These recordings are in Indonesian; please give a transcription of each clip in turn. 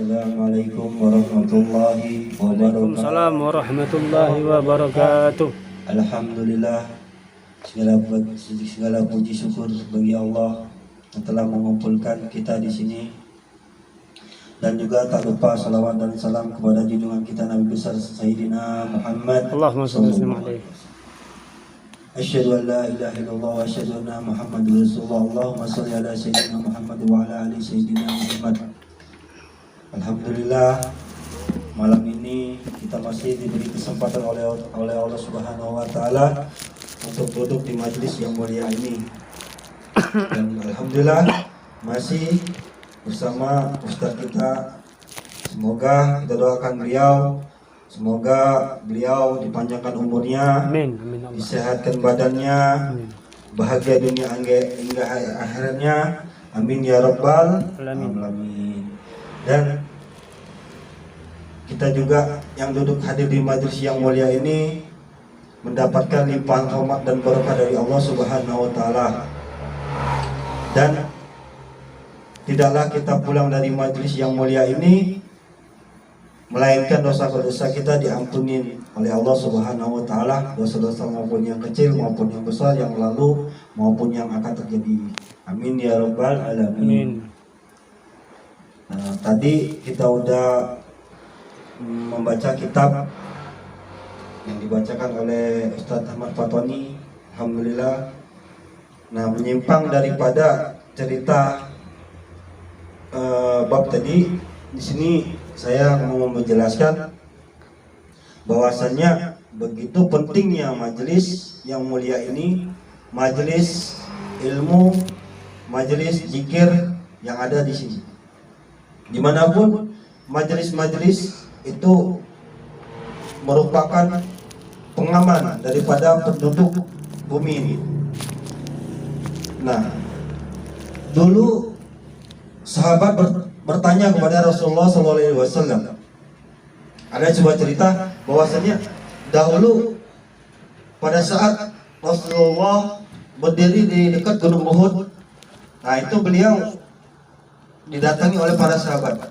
Assalamualaikum warahmatullahi wabarakatuh. Waalaikumsalam warahmatullahi wabarakatuh. Alhamdulillah, segala puji syukur bagi Allah yang telah mengumpulkan kita di sini. Dan juga tak lupa salawat dan salam kepada junjungan kita Nabi besar Sayyidina Muhammad. Allahumma shalli alaihi. Asyhadu an la ilaha illallah wa asyhadu anna Muhammadar Rasulullah. Allahumma shalli ala Sayyidina Muhammad wa ala ali Sayyidina Muhammad. Alhamdulillah, malam ini kita masih diberi kesempatan oleh Allah Subhanahu wa taala untuk duduk di majelis yang mulia ini. Dan alhamdulillah masih bersama Ustaz kita. Semoga kita doakan beliau, semoga beliau dipanjangkan umurnya, Amin. disehatkan badannya, bahagia dunia hingga akhiratnya. Amin ya rabbal alamin. Dan kita juga yang duduk hadir di majelis yang mulia ini mendapatkan limpahan rahmat dan berkah dari Allah Subhanahu wa taala. Dan tidaklah kita pulang dari majelis yang mulia ini melainkan dosa-dosa kita diampuni oleh Allah Subhanahu wa taala, dosa-dosa maupun yang kecil maupun yang besar, yang lalu maupun yang akan terjadi. Amin ya rabbal alamin. Nah, tadi kita udah membaca kitab yang dibacakan oleh Ustadz Ahmad Fatwani. Alhamdulillah. Nah, menyimpang daripada cerita bab tadi, di sini saya mau menjelaskan bahwasannya begitu pentingnya majelis yang mulia ini, majelis ilmu, majelis zikir yang ada di sini. Dimanapun majelis-majelis itu merupakan pengaman daripada penduduk bumi ini. Nah, dulu sahabat bertanya kepada Rasulullah SAW. Ada sebuah cerita bahwasanya dahulu pada saat Rasulullah berdiri di dekat Gunung Uhud, nah itu beliau didatangi oleh para sahabat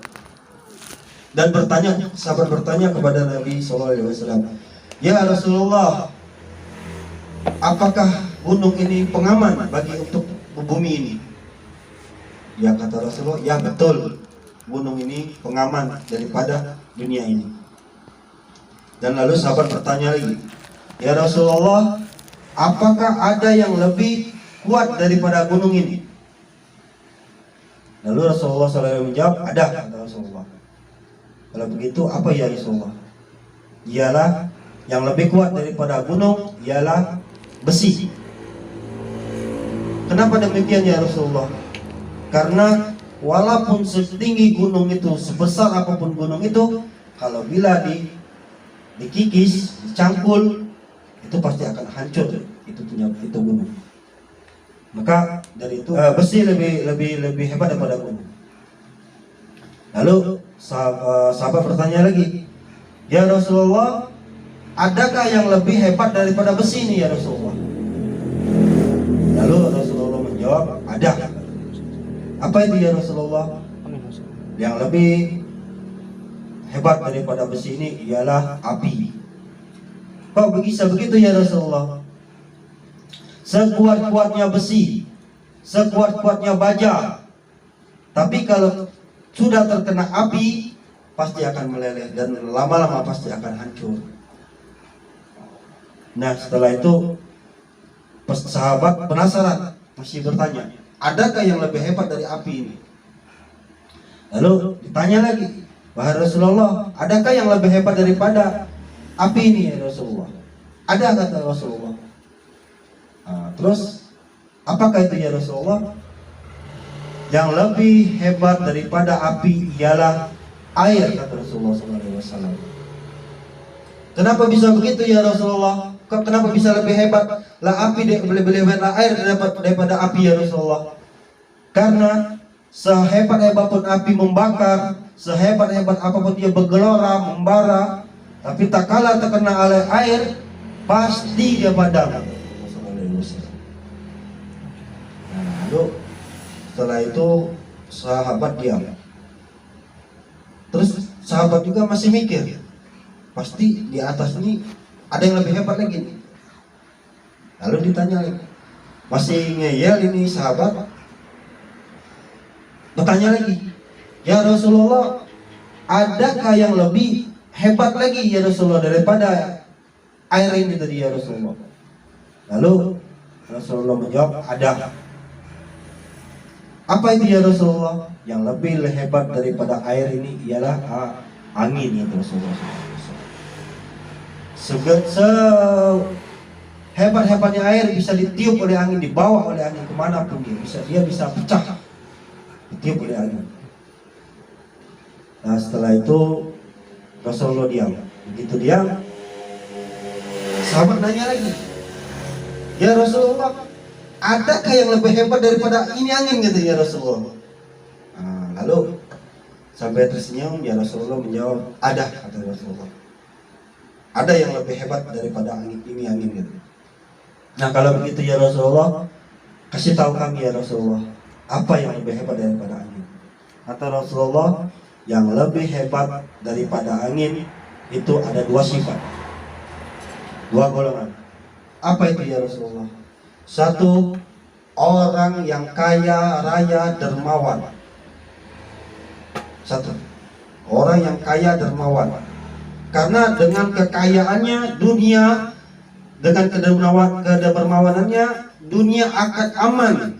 dan sahabat bertanya kepada Nabi SAW, ya Rasulullah, apakah gunung ini pengaman bagi untuk bumi ini? Ya, kata Rasulullah, ya betul, gunung ini pengaman daripada dunia ini. Dan lalu sahabat bertanya lagi, ya Rasulullah, apakah ada yang lebih kuat daripada gunung ini? Lalu Rasulullah SAW menjawab, ada, kata Rasulullah. Kalau begitu apa ya Rasulullah? Ialah yang lebih kuat daripada gunung ialah besi. Kenapa demikian ya Rasulullah? Karena walaupun setinggi gunung itu, sebesar apapun gunung itu, kalau bila dikikis, dicangkul, itu pasti akan hancur itu gunung. Maka dari itu besi lebih hebat daripada gunung. Lalu sahabat bertanya lagi, ya Rasulullah, adakah yang lebih hebat daripada besi ini ya Rasulullah? Lalu Rasulullah menjawab, ada. Apa itu ya Rasulullah? Yang lebih hebat daripada besi ini ialah api. Kok bisa begitu ya Rasulullah? Sekuat-kuatnya besi, sekuat-kuatnya baja, tapi kalau sudah terkena api pasti akan meleleh dan lama-lama pasti akan hancur. Nah, setelah itu sahabat penasaran, masih bertanya, adakah yang lebih hebat dari api ini? Lalu ditanya lagi, wahai Rasulullah, adakah yang lebih hebat daripada api ini ya Rasulullah? Ada, kata Rasulullah. Nah, terus apakah itu ya Rasulullah? Yang lebih hebat daripada api ialah air, kata Rasulullah SAW. Kenapa bisa begitu ya Rasulullah? Kenapa bisa lebih hebat lah api lebih hebat air daripada api ya Rasulullah? Karena sehebat-hebat pun api membakar, sehebat-hebat apapun dia bergelora, membara, tapi tak kalah terkena oleh air, pasti dia padam. Nah, lalu setelah itu sahabat diam. sahabat juga masih mikir, pasti di atas ini ada yang lebih hebat lagi nih. Lalu ditanya lagi, masih ngeyel ini sahabat, bertanya lagi, ya Rasulullah, adakah yang lebih hebat lagi ya Rasulullah daripada air ini tadi ya Rasulullah? Lalu Rasulullah menjawab, ada. Apa itu ya Rasulullah? Yang lebih hebat daripada air ini ialah angin ya Rasulullah. Hebat-hebatnya air bisa ditiup oleh angin, dibawa oleh angin kemanapun dia bisa pecah, ditiup oleh angin. Nah setelah itu Rasulullah diam. Begitu diam, sahabat nanya lagi, ya Rasulullah, adakah yang lebih hebat daripada ini angin gitu ya Rasulullah? Nah, lalu sampai tersenyum ya Rasulullah menjawab, ada, kata Rasulullah. Ada yang lebih hebat daripada angin ini angin gitu. Nah kalau begitu ya Rasulullah, kasih tahu kami ya Rasulullah, apa yang lebih hebat daripada angin? Kata Rasulullah, yang lebih hebat daripada angin itu ada dua sifat, dua golongan. Apa itu ya Rasulullah? Satu, orang yang kaya raya dermawan. Satu, orang yang kaya dermawan. Karena dengan kekayaannya dunia, dengan kedermawanannya dunia akan aman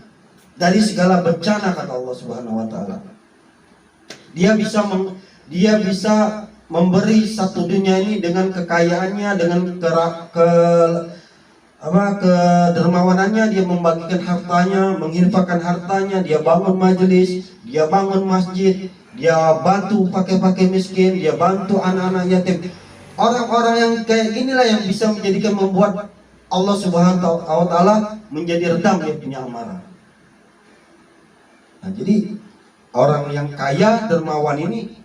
dari segala bencana, kata Allah Subhanahu wa taala. Dia bisa memberi satu dunia ini dengan kekayaannya, dengan kedermawanannya, dia membagikan hartanya, menginfakkan hartanya, dia bangun majelis, dia bangun masjid, dia bantu pakai miskin, dia bantu anak-anak yatim. Orang-orang yang kayak inilah yang bisa membuat Allah Subhanahu wa taala menjadi redam dia punya amarah. Nah, jadi orang yang kaya dermawan ini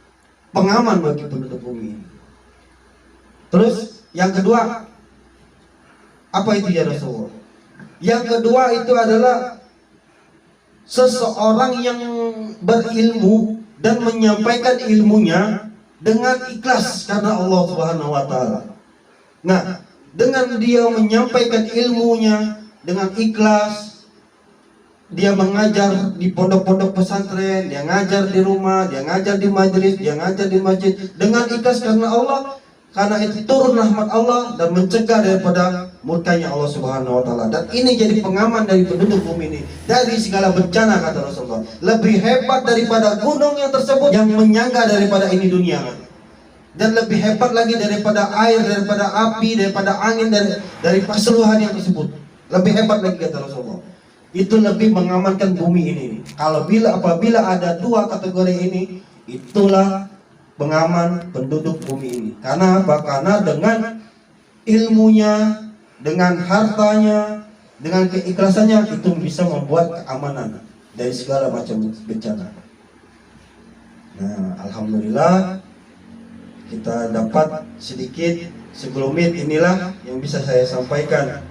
pengaman bagi penduduk bumi ini. Terus yang kedua, apa itu ya Rasulullah? Yang kedua itu adalah seseorang yang berilmu dan menyampaikan ilmunya dengan ikhlas karena Allah Subhanahu wa taala. Nah, dengan dia menyampaikan ilmunya dengan ikhlas, dia mengajar di pondok-pondok pesantren, dia ngajar di rumah, dia ngajar di majelis, dia ngajar di masjid dengan ikhlas karena Allah. Karena itu turun rahmat Allah dan mencegah daripada murkanya Allah Subhanahu wa taala. Dan ini jadi pengaman dari penduduk bumi ini dari segala bencana, kata Rasulullah. Lebih hebat daripada gunung yang tersebut yang menyangga daripada ini dunia. Dan lebih hebat lagi daripada air, daripada api, daripada angin, dari keseluruhan yang tersebut. Lebih hebat lagi, kata Rasulullah. Itu lebih mengamankan bumi ini. Apabila ada dua kategori ini, itulah pengaman penduduk bumi ini. Karena apa? Karena dengan ilmunya, dengan hartanya, dengan keikhlasannya, itu bisa membuat keamanan dari segala macam bencana. Nah, alhamdulillah kita dapat sedikit segelumit inilah yang bisa saya sampaikan.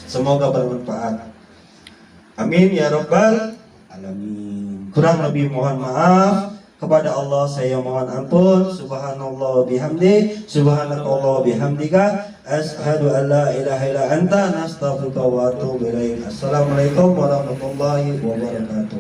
Semoga bermanfaat. Amin ya rabbal alamin. Kurang lebih mohon maaf. Kepada Allah saya mohon ampun. Subhanallah bihamdi, subhanakallah bihamdika, asyhadu an la ilaha illa anta, nastaghfiruka wa atubu ilaik. Assalamualaikum warahmatullahi wabarakatuh.